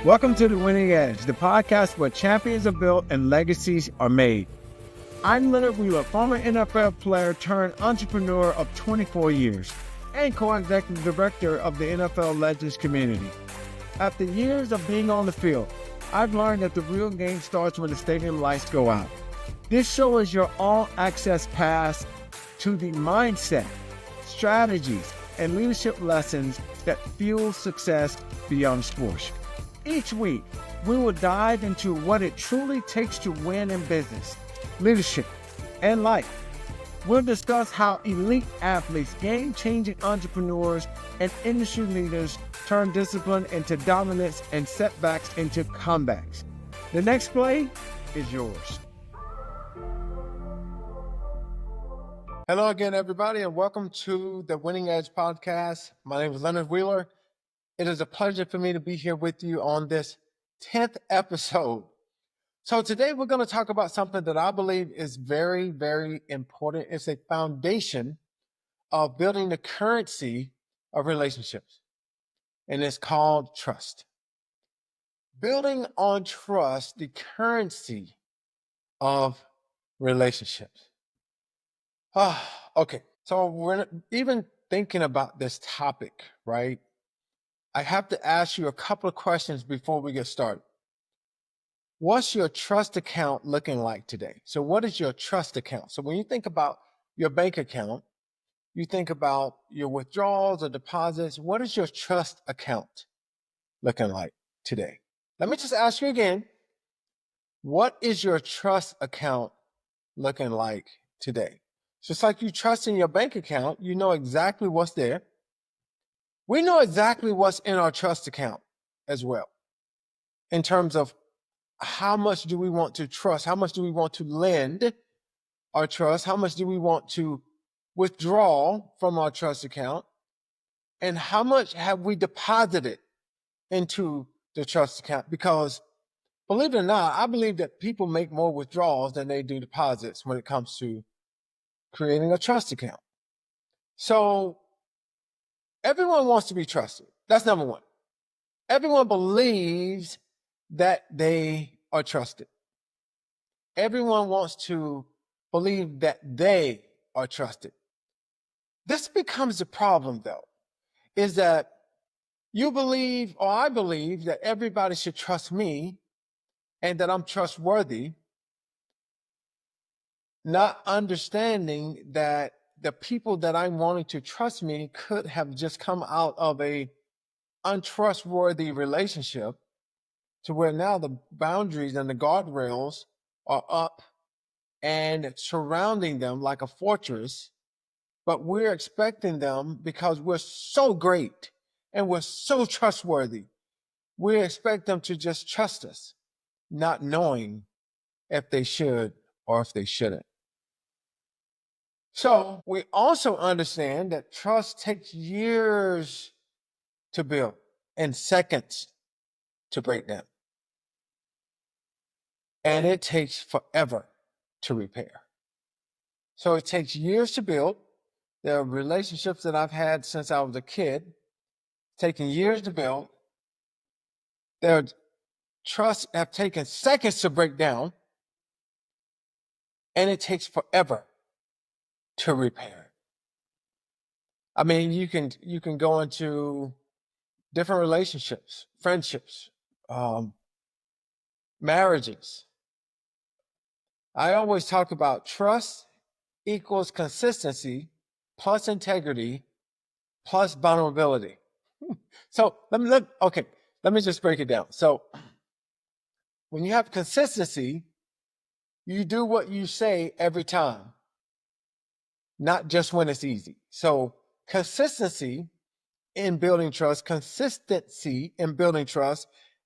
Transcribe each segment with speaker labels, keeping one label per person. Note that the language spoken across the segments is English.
Speaker 1: Welcome to The Winning Edge, the podcast where champions are built and legacies are made. I'm Leonard Wheeler, former NFL player turned entrepreneur of 24 years and co-executive director of the NFL Legends community. After years of being on the field, I've learned that the real game starts when the stadium lights go out. This show is your all-access pass to the mindset, strategies, and leadership lessons that fuel success beyond sports. Each week, we will dive into what it truly takes to win in business, leadership, and life. We'll discuss how elite athletes, game-changing entrepreneurs, and industry leaders turn discipline into dominance and setbacks into comebacks. The next play is yours. Hello again, everybody, and welcome to the Winning Edge podcast. My name is Leonard Wheeler. It is a pleasure for me to be here with you on this 10th episode. So today we're going to talk about something that I believe is very, very important. It's a foundation of building the currency of relationships, and it's called trust. Building on trust, the currency of relationships. Okay, so we're even thinking about this topic, right? I have to ask you a couple of questions before we get started. What's your trust account looking like today? So what is your trust account? So when you think about your bank account, you think about your withdrawals or deposits. What is your trust account looking like today? Let me just ask you again. What is your trust account looking like today? Just like you trust in your bank account, you know exactly what's there. We know exactly what's in our trust account as well, in terms of how much do we want to trust, how much do we want to lend our trust, how much do we want to withdraw from our trust account, and how much have we deposited into the trust account. Because believe it or not, I believe that people make more withdrawals than they do deposits when it comes to creating a trust account. So everyone wants to be trusted. That's number one. Everyone believes that they are trusted. Everyone wants to believe that they are trusted. This becomes the problem, though, is that you believe, or I believe, that everybody should trust me and that I'm trustworthy, not understanding that the people that I'm wanting to trust me could have just come out of a untrustworthy relationship to where now the boundaries and the guardrails are up and surrounding them like a fortress, but we're expecting them because we're so great and we're so trustworthy. We expect them to just trust us, not knowing if they should or if they shouldn't. So we also understand that trust takes years to build and seconds to break down. And it takes forever to repair. So it takes years to build. There are relationships that I've had since I was a kid, taking years to build. There are trusts have taken seconds to break down, and it takes forever to repair. I mean, you can go into different relationships, friendships, marriages. I always talk about trust equals consistency plus integrity plus vulnerability. So let me just break it down. So when you have consistency, you do what you say every time, not just when it's easy. So consistency in building trust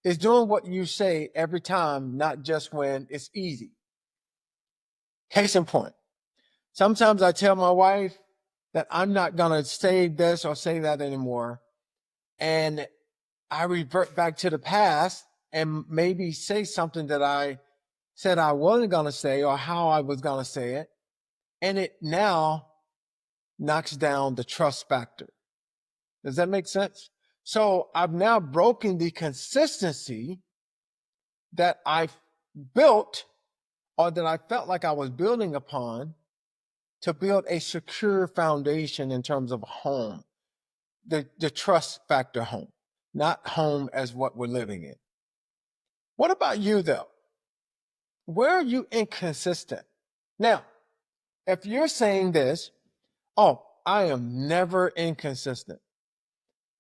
Speaker 1: is doing what you say every time, not just when it's easy. Case in point, sometimes I tell my wife that I'm not going to say this or say that anymore, and I revert back to the past and maybe say something that I said I wasn't going to say or how I was going to say it, and it now knocks down the trust factor. Does that make sense? So I've now broken the consistency that I built, or that I felt like I was building upon, to build a secure foundation in terms of home, the trust factor home, not home as what we're living in. What about you though? Where are you inconsistent? Now, if you're saying this, oh, I am never inconsistent.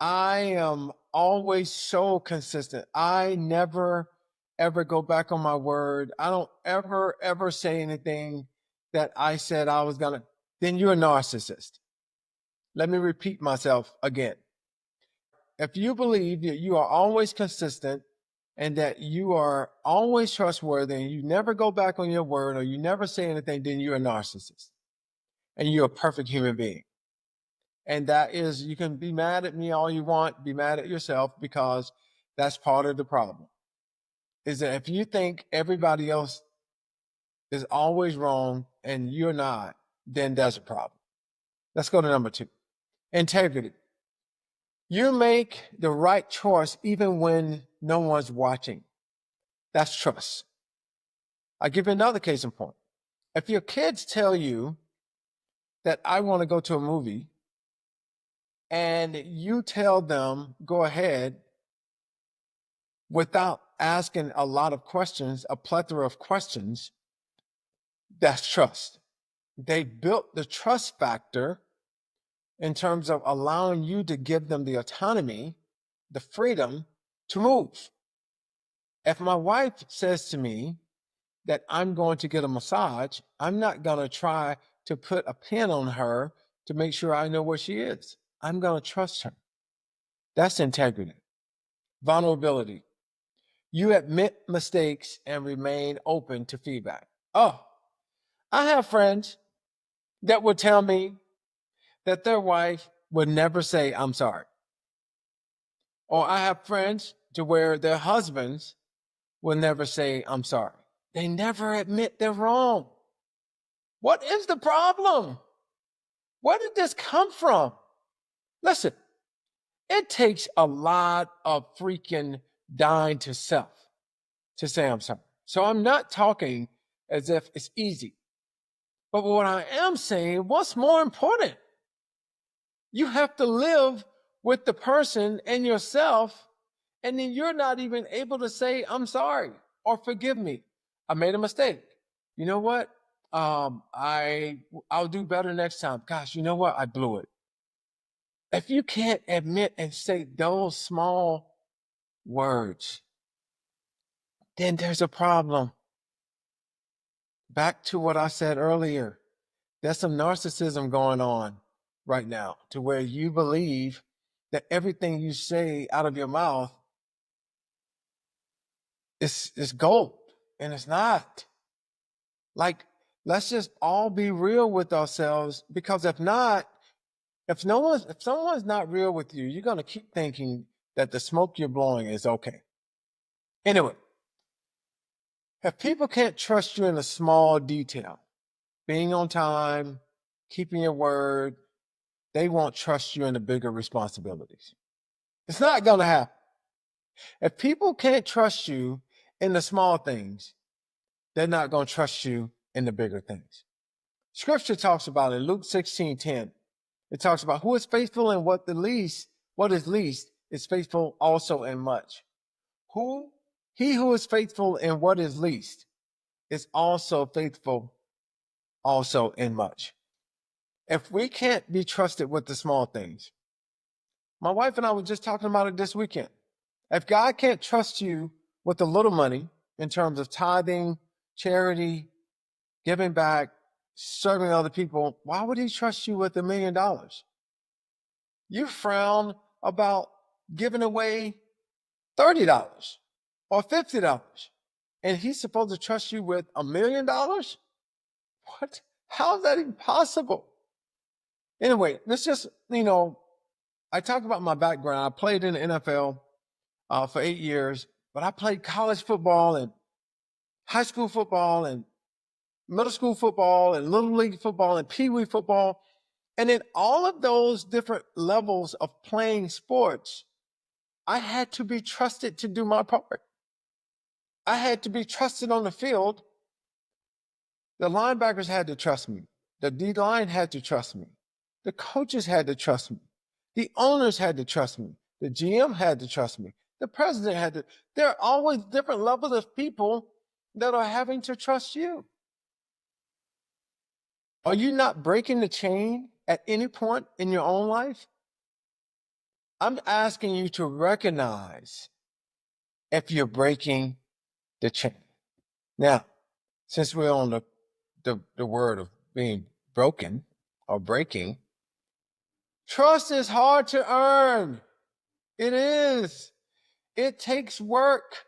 Speaker 1: I am always so consistent. I never ever go back on my word. I don't ever say anything that I said I was gonna. Then you're a narcissist. Let me repeat myself again. If you believe that you are always consistent and that you are always trustworthy and you never go back on your word or you never say anything, then you're a narcissist and you're a perfect human being. And that is, you can be mad at me all you want, be mad at yourself, because that's part of the problem. Is that if you think everybody else is always wrong and you're not, then there's a problem. Let's go to number 2. Integrity. You make the right choice even when no one's watching. That's trust. I'll give you another case in point. If your kids tell you that I want to go to a movie and you tell them, go ahead, without asking a lot of questions, a plethora of questions, that's trust. They built the trust factor in terms of allowing you to give them the autonomy, the freedom to move. If my wife says to me that I'm going to get a massage, I'm not going to try to put a pin on her to make sure I know where she is. I'm going to trust her. That's integrity. Vulnerability. You admit mistakes and remain open to feedback. Oh, I have friends that would tell me that their wife would never say, I'm sorry. Or I have friends to where their husbands will never say, I'm sorry. They never admit they're wrong. What is the problem? Where did this come from? Listen, it takes a lot of freaking dying to self to say I'm sorry. So I'm not talking as if it's easy. But what I am saying, what's more important? You have to live with the person and yourself, and then you're not even able to say, I'm sorry or forgive me. I made a mistake. You know what? I'll do better next time. Gosh, you know what? I blew it. If you can't admit and say those small words, then there's a problem. Back to what I said earlier. There's some narcissism going on right now to where you believe that everything you say out of your mouth is gold, and it's not. Like, let's just all be real with ourselves, because if not, if someone's not real with you, you're going to keep thinking that the smoke you're blowing is okay. Anyway, if people can't trust you in a small detail, being on time, keeping your word, they won't trust you in the bigger responsibilities. It's not going to happen. If people can't trust you in the small things, they're not going to trust you in the bigger things. Scripture talks about it. Luke 16:10. It talks about who is faithful in what is least is faithful also in much. He who is faithful in what is least is also faithful also in much. If we can't be trusted with the small things, my wife and I were just talking about it this weekend. If God can't trust you with a little money in terms of tithing, charity, giving back, serving other people, why would he trust you with $1 million? You frown about giving away $30 or $50, and he's supposed to trust you with $1 million? What? How is that even possible? Anyway, let's just, I talk about my background. I played in the NFL for 8 years, but I played college football and high school football and middle school football and little league football and pee wee football. And in all of those different levels of playing sports, I had to be trusted to do my part. I had to be trusted on the field. The linebackers had to trust me. The D line had to trust me. The coaches had to trust me. The owners had to trust me. The GM had to trust me. The president had to. There are always different levels of people that are having to trust you. Are you not breaking the chain at any point in your own life? I'm asking you to recognize if you're breaking the chain. Now, since we're on the word of being broken or breaking, trust is hard to earn. It is. It takes work.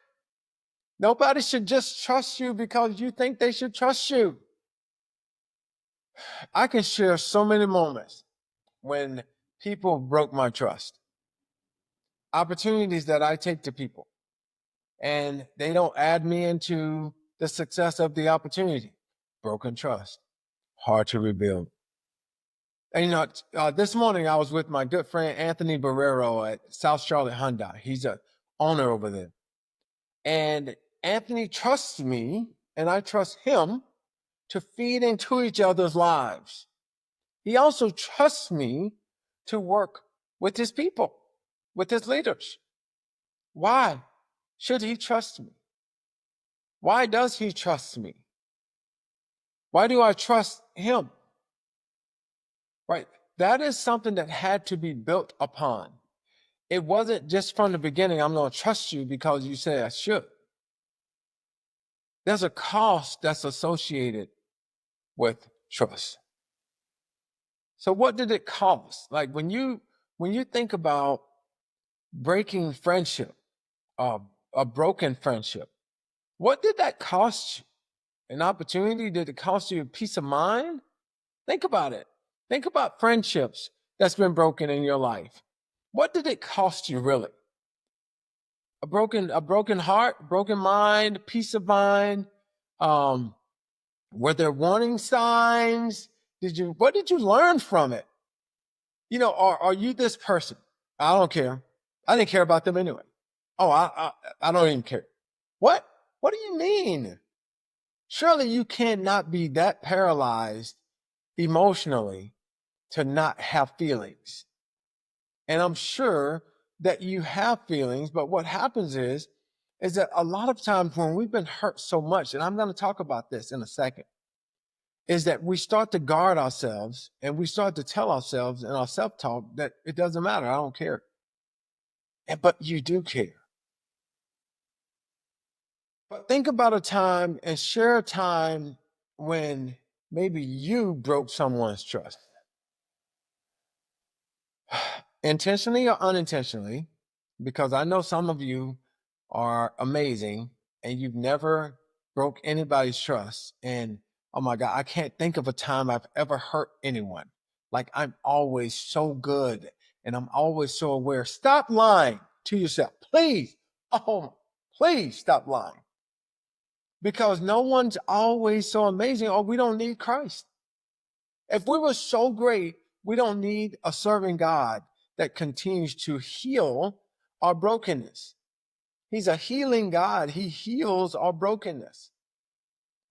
Speaker 1: Nobody should just trust you because you think they should trust you. I can share so many moments when people broke my trust, opportunities that I take to people, and they don't add me into the success of the opportunity. Broken trust, hard to rebuild. And this morning I was with my good friend Anthony Barrero at South Charlotte Hyundai. He's a owner over there. And Anthony trusts me, and I trust him to feed into each other's lives. He also trusts me to work with his people, with his leaders. Why should he trust me? Why does he trust me? Why do I trust him? Right? That is something that had to be built upon. It wasn't just from the beginning, I'm going to trust you because you say I should. There's a cost that's associated with trust. So what did it cost? Like when you think about breaking friendship, a broken friendship, what did that cost you? An opportunity? Did it cost you a peace of mind? Think about it. Think about friendships that's been broken in your life. What did it cost you really? A broken heart, broken mind, peace of mind. Were there warning signs? What did you learn from it? Are you this person? I don't care. I didn't care about them anyway. Oh, I don't even care. What? What do you mean? Surely you cannot be that paralyzed emotionally to not have feelings. And I'm sure that you have feelings, but what happens is that a lot of times when we've been hurt so much, and I'm going to talk about this in a second, is that we start to guard ourselves and we start to tell ourselves in our self-talk that it doesn't matter, I don't care. But you do care. But think about a time and share a time when maybe you broke someone's trust. Intentionally or unintentionally, because I know some of you are amazing and you've never broke anybody's trust. And oh my God, I can't think of a time I've ever hurt anyone. Like I'm always so good and I'm always so aware. Stop lying to yourself, please. Oh, please stop lying. Because no one's always so amazing, or we don't need Christ. If we were so great, we don't need a serving God that continues to heal our brokenness. He's a healing God. He heals our brokenness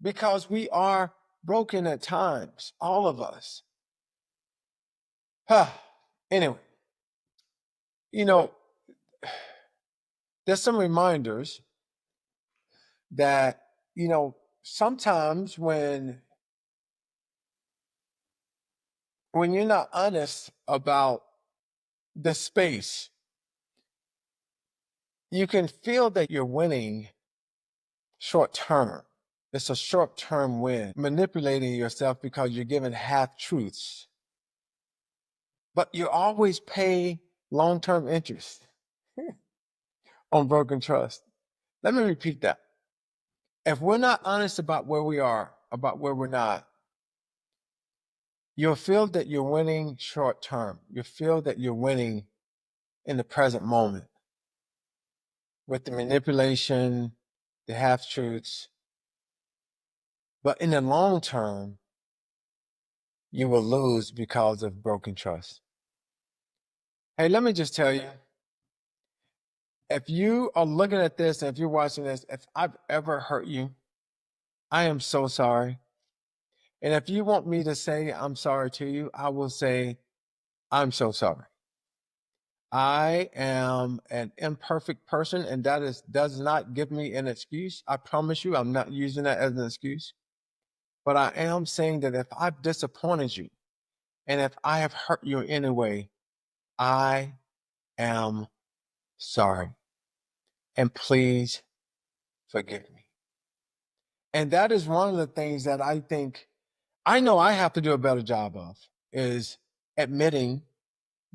Speaker 1: because we are broken at times, all of us. Anyway, there's some reminders that, sometimes when you're not honest about the space, you can feel that you're winning short term. It's a short term win, manipulating yourself because you're given half truths. But you always pay long term interest on broken trust. Let me repeat that. If we're not honest about where we are, about where we're not, you'll feel that you're winning short term. You feel that you're winning in the present moment with the manipulation, the half truths. But in the long term, you will lose because of broken trust. Hey, let me just tell you, If you are looking at this and if you're watching this, if I've ever hurt you, I am so sorry. And if you want me to say I'm sorry to you, I will say I'm so sorry. I am an imperfect person, and does not give me an excuse. I promise you, I'm not using that as an excuse. But I am saying that if I've disappointed you and if I have hurt you in any way, I am sorry. And please forgive me. And that is one of the things that I think I know I have to do a better job of is admitting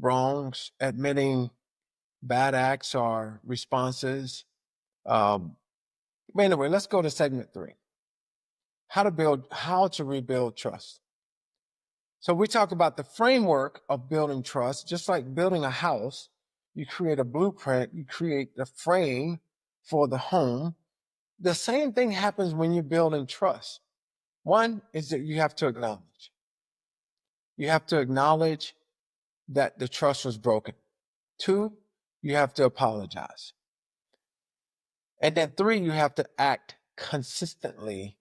Speaker 1: wrongs, admitting bad acts or responses. Um, but anyway, let's go to segment 3. How to rebuild trust. So we talk about the framework of building trust, just like building a house. You create a blueprint, you create the frame for the home. The same thing happens when you're building trust. One is that you have to acknowledge. You have to acknowledge that the trust was broken. 2, you have to apologize. And then 3, you have to act consistently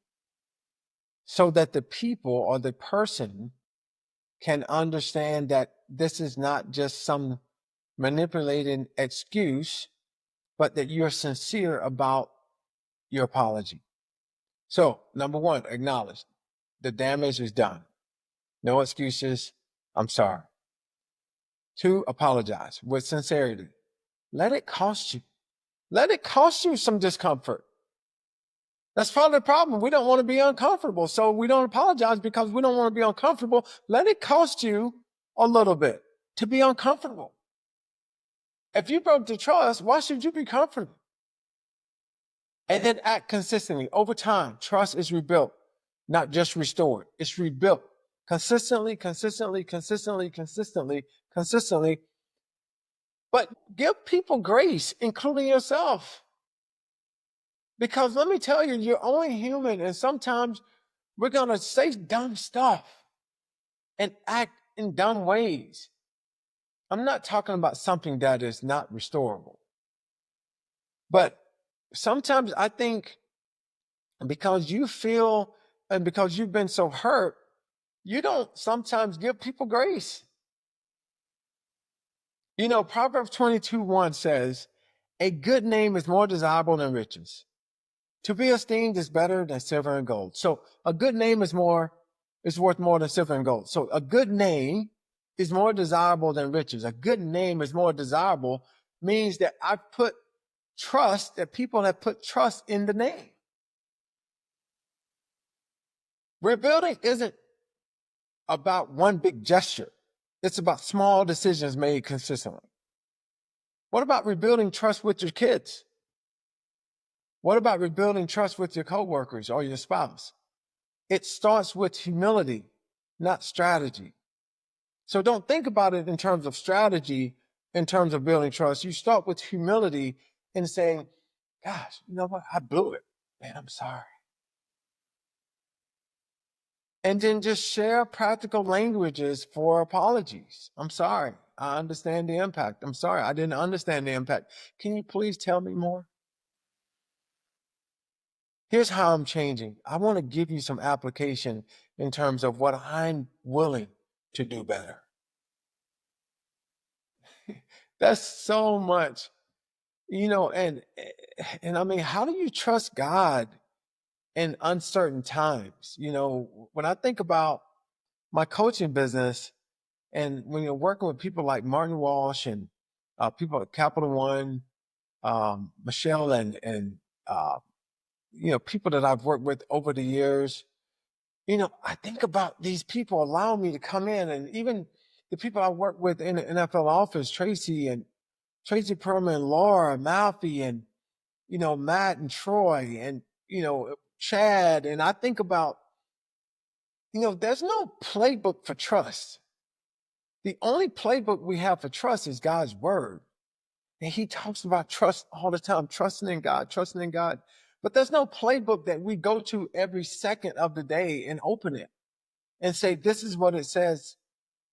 Speaker 1: so that the people or the person can understand that this is not just some manipulating excuse, but that you're sincere about your apology. So, number 1, acknowledge the damage is done. No excuses. I'm sorry. 2, apologize with sincerity. Let it cost you. Let it cost you some discomfort. That's part of the problem. We don't want to be uncomfortable. So we don't apologize because we don't want to be uncomfortable. Let it cost you a little bit to be uncomfortable. If you broke the trust, why should you be comfortable? And then act consistently. Over time, trust is rebuilt, not just restored. It's rebuilt consistently, consistently, consistently, consistently, consistently. But give people grace, including yourself. Because let me tell you, you're only human, and sometimes we're going to say dumb stuff and act in dumb ways. I'm not talking about something that is not restorable. But sometimes I think because you feel and because you've been so hurt, you don't sometimes give people grace. You know, Proverbs 22:1 says, a good name is more desirable than riches. To be esteemed is better than silver and gold. So a good name is worth more than silver and gold. So a good name is more desirable than riches. A good name is more desirable means that that people have put trust in the name. Rebuilding isn't about one big gesture. It's about small decisions made consistently. What about rebuilding trust with your kids? What about rebuilding trust with your coworkers or your spouse? It starts with humility, not strategy. So don't think about it in terms of strategy, in terms of building trust. You start with humility and saying, gosh, you know what? I blew it. Man, I'm sorry. And then just share practical languages for apologies. I'm sorry. I understand the impact. I'm sorry. I didn't understand the impact. Can you please tell me more? Here's how I'm changing. I want to give you some application in terms of what I'm willing to do better. That's so much, and I mean, how do you trust God in uncertain times? When I think about my coaching business and when you're working with people like Martin Walsh and people at Capital One, Michelle and people that I've worked with over the years, I think about these people allowing me to come in, and even the people I work with in the NFL office, Tracy Perlman, Laura, Malfi, and, Matt and Troy and, Chad. And I think about, there's no playbook for trust. The only playbook we have for trust is God's word. And he talks about trust all the time, trusting in God, trusting in God. But there's no playbook that we go to every second of the day and open it and say, this is what it says.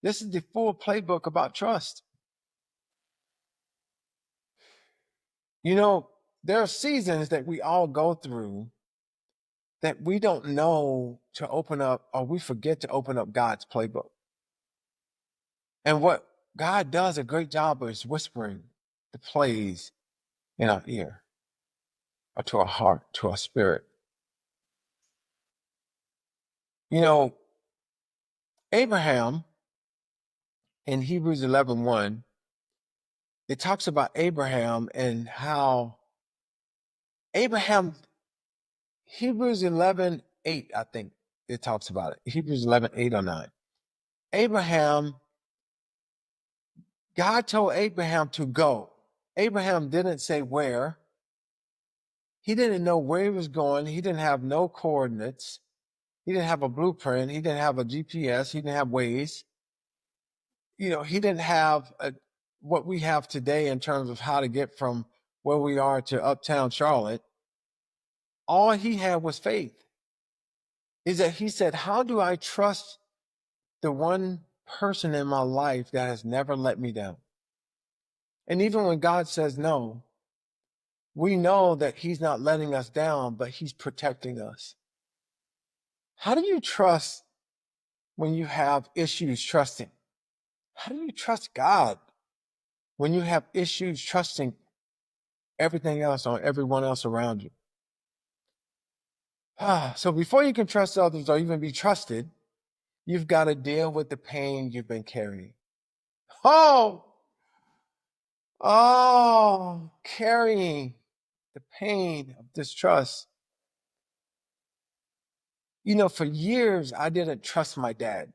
Speaker 1: This is the full playbook about trust. You know, there are seasons that we all go through that we don't know to open up, or we forget to open up God's playbook. And what God does a great job of is whispering the plays in our ear or to our heart, to our spirit. You know, Abraham in Hebrews 11:1, it talks about Abraham and how Abraham, Hebrews 11:8, I think it talks about it. Hebrews 11:8 or 9. Abraham, God told Abraham to go. Abraham didn't say where. He didn't know where he was going. He didn't have no coordinates. He didn't have a blueprint. He didn't have a GPS. He didn't have Waze. You know, he didn't have what we have today in terms of how to get from where we are to uptown Charlotte. All he had was faith. Is that he said, how do I trust the one person in my life that has never let me down? And even when God says no, we know that he's not letting us down, but he's protecting us. How do you trust when you have issues trusting? How do you trust God when you have issues trusting everything else or everyone else around you? So before you can trust others or even be trusted, you've got to deal with the pain you've been carrying. Oh, carrying the pain of distrust. You know, for years, I didn't trust my dad.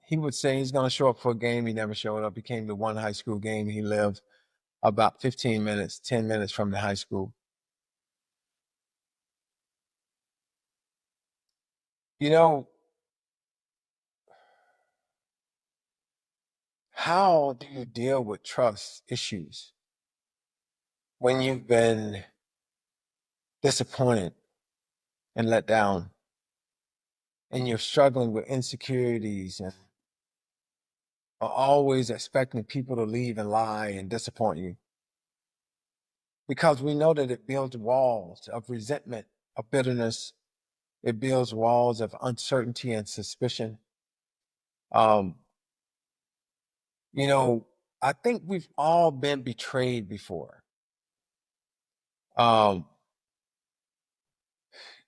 Speaker 1: He would say he's going to show up for a game. He never showed up. He came to one high school game. He lived about 15 minutes, 10 minutes from the high school. You know, how do you deal with trust issues when you've been disappointed and let down and you're struggling with insecurities and are always expecting people to leave and lie and disappoint you? Because we know that it builds walls of resentment, of bitterness. It builds walls of uncertainty and suspicion. Um, you know, I think we've all been betrayed before. Um,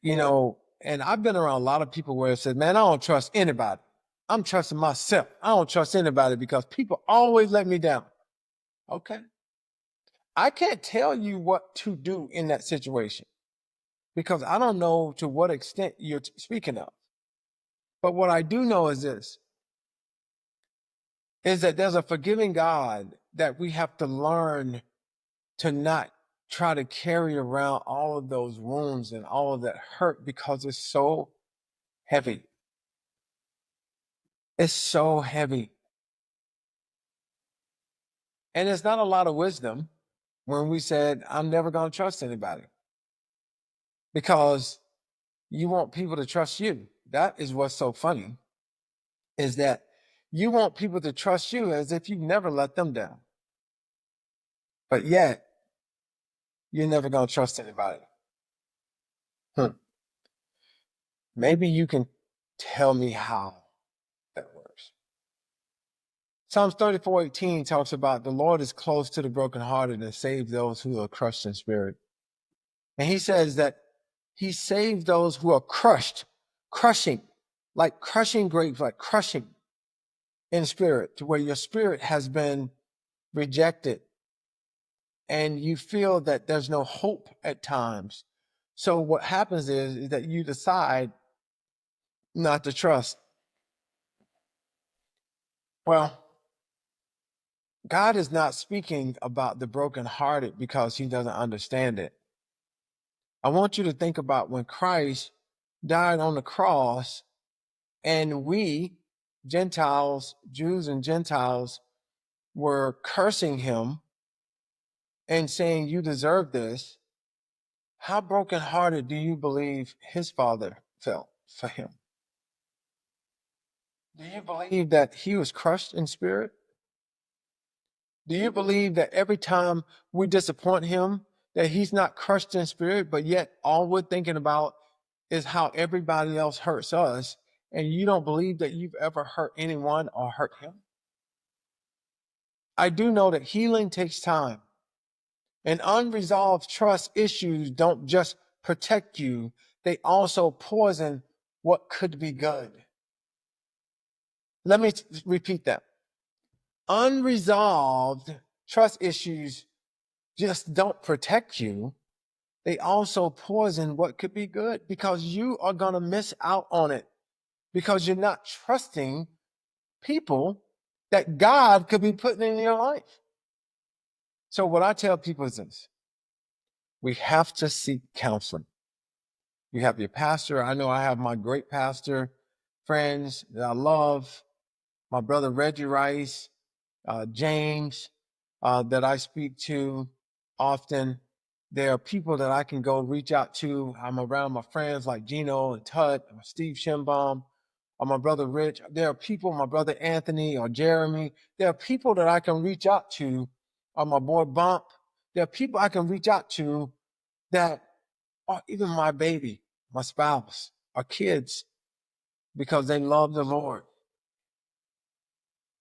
Speaker 1: you know, and I've been around a lot of people where it said, man, I don't trust anybody. I'm trusting myself. I don't trust anybody because people always let me down. Okay. I can't tell you what to do in that situation because I don't know to what extent you're speaking of. But what I do know is this, is that there's a forgiving God that we have to learn to not try to carry around all of those wounds and all of that hurt because it's so heavy. It's so heavy. And it's not a lot of wisdom when we said, I'm never going to trust anybody because you want people to trust you. That is what's so funny, is that you want people to trust you as if you never let them down. But yet, you're never going to trust anybody. Maybe you can tell me how that works. Psalms 34:18 talks about the Lord is close to the brokenhearted and saves those who are crushed in spirit. And he says that he saves those who are crushed, crushing, like crushing grapes, like crushing in spirit, to where your spirit has been rejected and you feel that there's no hope at times. So what happens is that you decide not to trust. Well, God is not speaking about the brokenhearted because he doesn't understand it. I want you to think about when Christ died on the cross and we, Gentiles, Jews and Gentiles, were cursing him and saying, you deserve this. How brokenhearted do you believe his father felt for him? Do you believe that he was crushed in spirit? Do you believe that every time we disappoint him, that he's not crushed in spirit, but yet all we're thinking about is how everybody else hurts us, and you don't believe that you've ever hurt anyone or hurt him? I do know that healing takes time, and unresolved trust issues don't just protect you, they also poison what could be good. Let me repeat that. Unresolved trust issues just don't protect you. They also poison what could be good, because you are going to miss out on it because you're not trusting people that God could be putting in your life. So what I tell people is this: we have to seek counseling. You have your pastor. I know I have my great pastor friends that I love, my brother Reggie Rice, James, that I speak to often. There are people that I can go reach out to. I'm around my friends like Gino and Tut, or Steve Schimbaum, or my brother Rich. There are people, my brother Anthony or Jeremy. There are people that I can reach out to, or my boy Bump. There are people I can reach out to that are even my baby, my spouse, our kids, because they love the Lord.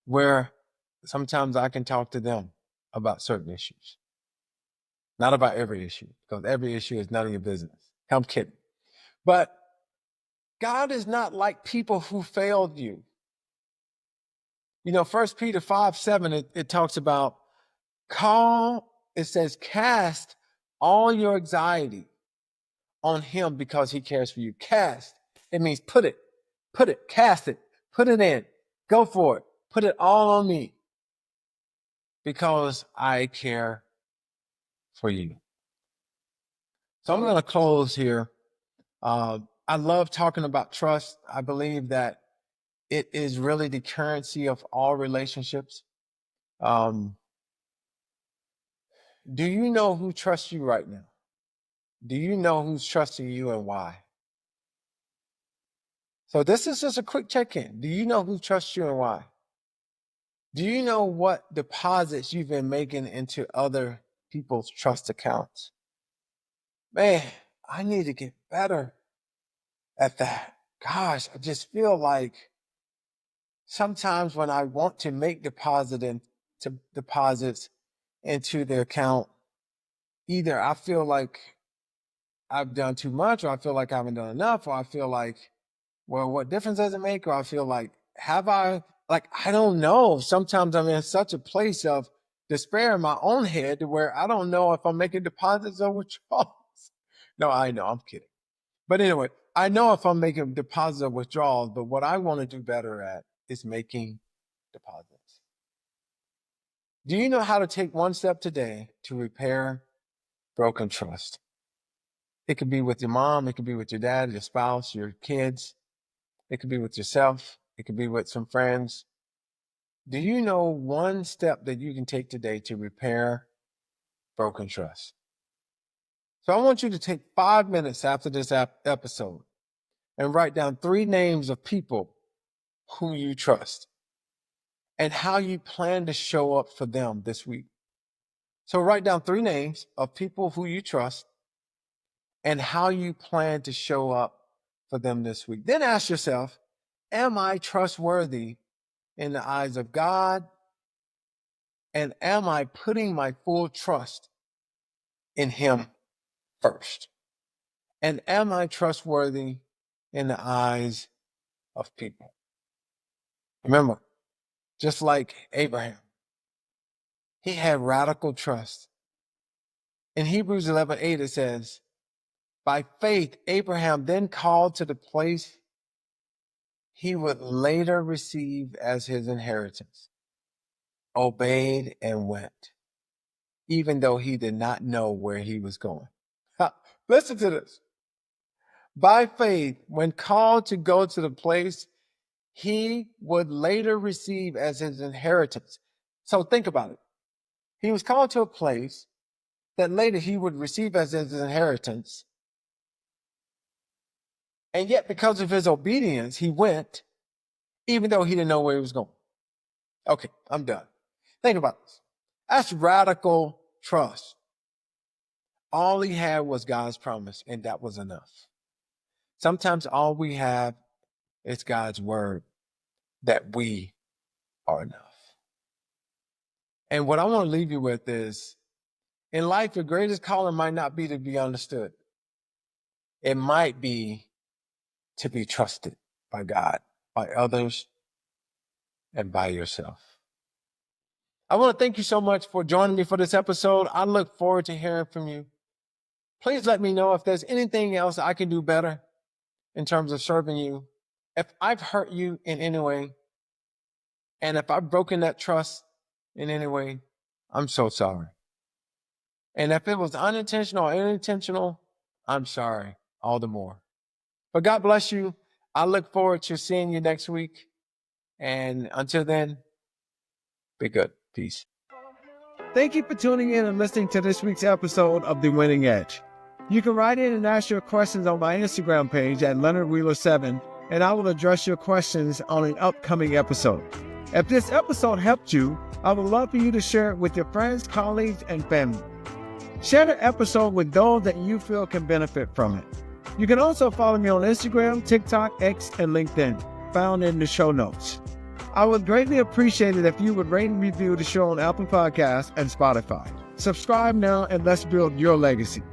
Speaker 1: Where sometimes I can talk to them about certain issues. Not about every issue, because every issue is none of your business. I'm kidding. But God is not like people who failed you. You know, 1 Peter 5:7, it talks about it says, cast all your anxiety on him because he cares for you. Cast. It means put it, cast it, put it in, go for it, put it all on me because I care for you. So I'm going to close here. I love talking about trust. I believe that it is really the currency of all relationships. Um, do you know who trusts you right now? Do you know who's trusting you and why? So this is just a quick check-in. Do you know who trusts you and why? Do you know what deposits you've been making into other people's trust accounts? Man, I need to get better at that. Gosh, I just feel like sometimes when I want to make deposits into the account, either I feel like I've done too much, or I feel like I haven't done enough, or I feel like, well, what difference does it make? Or I feel like, I don't know. Sometimes I'm in such a place of despair in my own head where I don't know if I'm making deposits or withdrawals. No, I know, I'm kidding. But anyway, I know if I'm making deposits or withdrawals, but what I want to do better at is making deposits. Do you know how to take one step today to repair broken trust? It could be with your mom, it could be with your dad, your spouse, your kids. It could be with yourself. It could be with some friends. Do you know one step that you can take today to repair broken trust? So I want you to take 5 minutes after this episode and write down 3 names of people who you trust and how you plan to show up for them this week. So write down 3 names of people who you trust and how you plan to show up for them this week. Then ask yourself, am I trustworthy in the eyes of God? And am I putting my full trust in him first? And am I trustworthy in the eyes of people? Remember, just like Abraham, he had radical trust. In Hebrews 11:8, it says, by faith, Abraham then called to the place he would later receive as his inheritance, obeyed and went, even though he did not know where he was going. Listen to this. By faith, when called to go to the place he would later receive as his inheritance. So think about it. He was called to a place that later he would receive as his inheritance. And yet, because of his obedience, he went, even though he didn't know where he was going. Okay, I'm done. Think about this. That's radical trust. All he had was God's promise, and that was enough. Sometimes all we have is God's word that we are enough. And what I want to leave you with is, in life, your greatest calling might not be to be understood. It might be to be trusted by God, by others, and by yourself. I want to thank you so much for joining me for this episode. I look forward to hearing from you. Please let me know if there's anything else I can do better in terms of serving you. If I've hurt you in any way, and if I've broken that trust in any way, I'm so sorry. And if it was unintentional or unintentional, I'm sorry all the more. But God bless you. I look forward to seeing you next week. And until then, be good. Peace. Thank you for tuning in and listening to this week's episode of The Winning Edge. You can write in and ask your questions on my Instagram page at Leonard Wheeler 7, and I will address your questions on an upcoming episode. If this episode helped you, I would love for you to share it with your friends, colleagues, and family. Share the episode with those that you feel can benefit from it. You can also follow me on Instagram, TikTok, X, and LinkedIn, found in the show notes. I would greatly appreciate it if you would rate and review the show on Apple Podcasts and Spotify. Subscribe now and let's build your legacy.